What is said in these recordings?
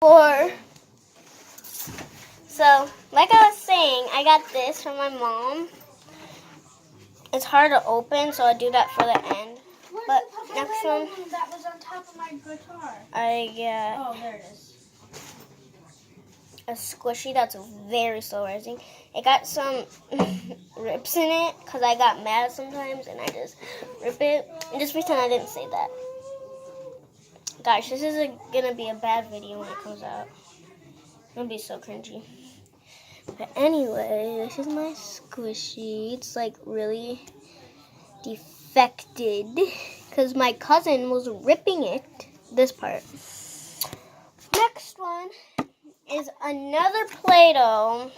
4. So, like I was saying, I got this from my mom. It's hard to open, so I'll do that for the end. But next one, that was on top of my guitar. I get There it is. a squishy that's very slow rising. It got some rips in it because I got mad sometimes and I just rip it. And just pretend I didn't say that. Gosh, this is gonna be a bad video when it comes out. It's gonna be so cringy. But anyway, this is my squishy. It's like really defected because my cousin was ripping it. This part. Next one is another Play-Doh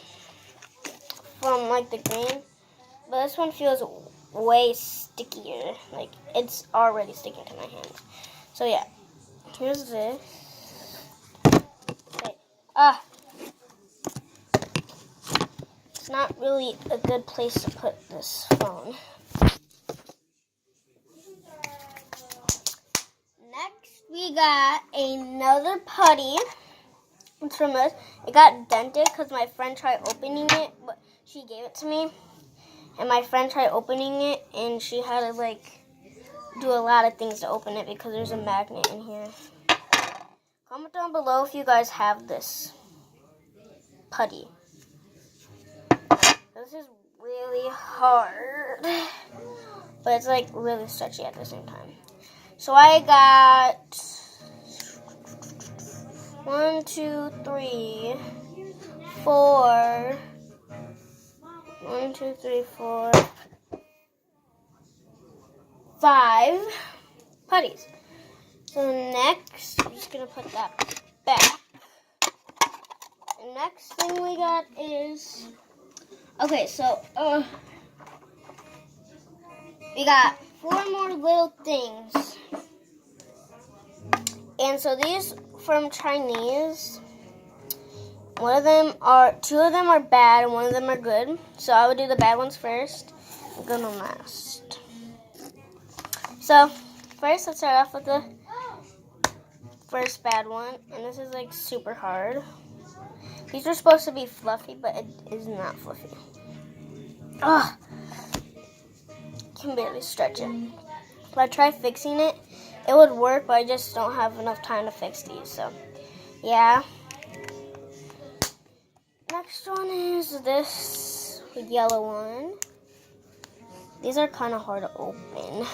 from like the green, but this one feels way stickier. Like it's already sticking to my hands. So yeah, here's this. Okay. It's not really a good place to put this phone. Next, we got another putty. It's from us. It got dented because my friend tried opening it, but she gave it to me. And my friend tried opening it, and she had to like do a lot of things to open it because there's a magnet in here. Comment down below if you guys have this putty. This is really hard, but it's like really stretchy at the same time. So I got 1, 2, 3, 4. 1, 2, 3, 4, 5 putties. So next, I'm just gonna put that back. The next thing we got is so we got 4 more little things. And so these from Chinese, two of them are bad and one of them are good. So I would do the bad ones first and good one last. So first, let's start off with the first bad one. And this is like super hard. These are supposed to be fluffy, but it is not fluffy. Ugh. Can barely stretch it. If I try fixing it, it would work, but I just don't have enough time to fix these. So, yeah. Next one is this yellow one. These are kind of hard to open.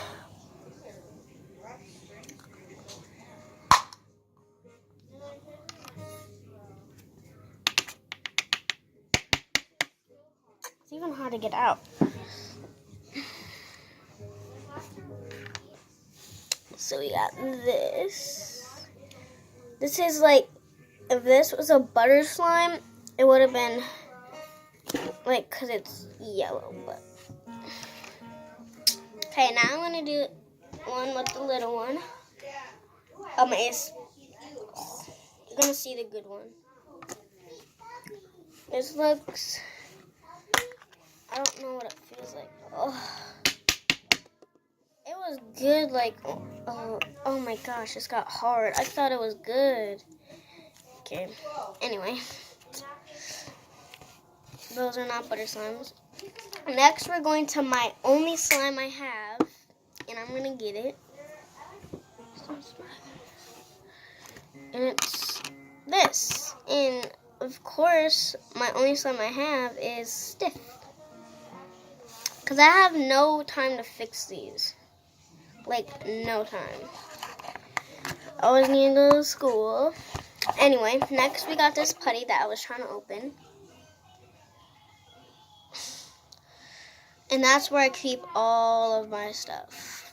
It's even hard to get out. So we got this. This is like, if this was a butter slime, it would have been like, because it's yellow. But okay, now I'm going to do one with the little one. You're going to see the good one. This looks, I don't know what it feels like. Oh. It was good, like, oh my gosh, it's got hard. I thought it was good. Okay, anyway. Those are not butter slimes. Next, we're going to my only slime I have, and I'm going to get it. And it's this. And, of course, my only slime I have is stiff. Because I have no time to fix these. Like, no time. I always need to go to school. Anyway, next we got this putty that I was trying to open. And that's where I keep all of my stuff.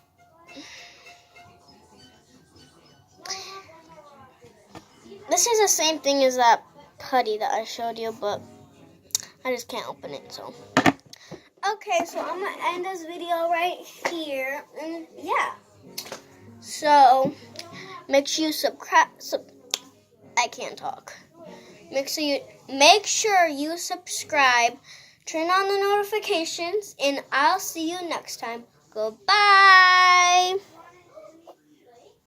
This is the same thing as that putty that I showed you, but I just can't open it, so. Okay, so I'm going to end this video right here. And yeah. So, make sure you subscribe. I can't talk. Make sure you subscribe. Turn on the notifications. And I'll see you next time. Goodbye.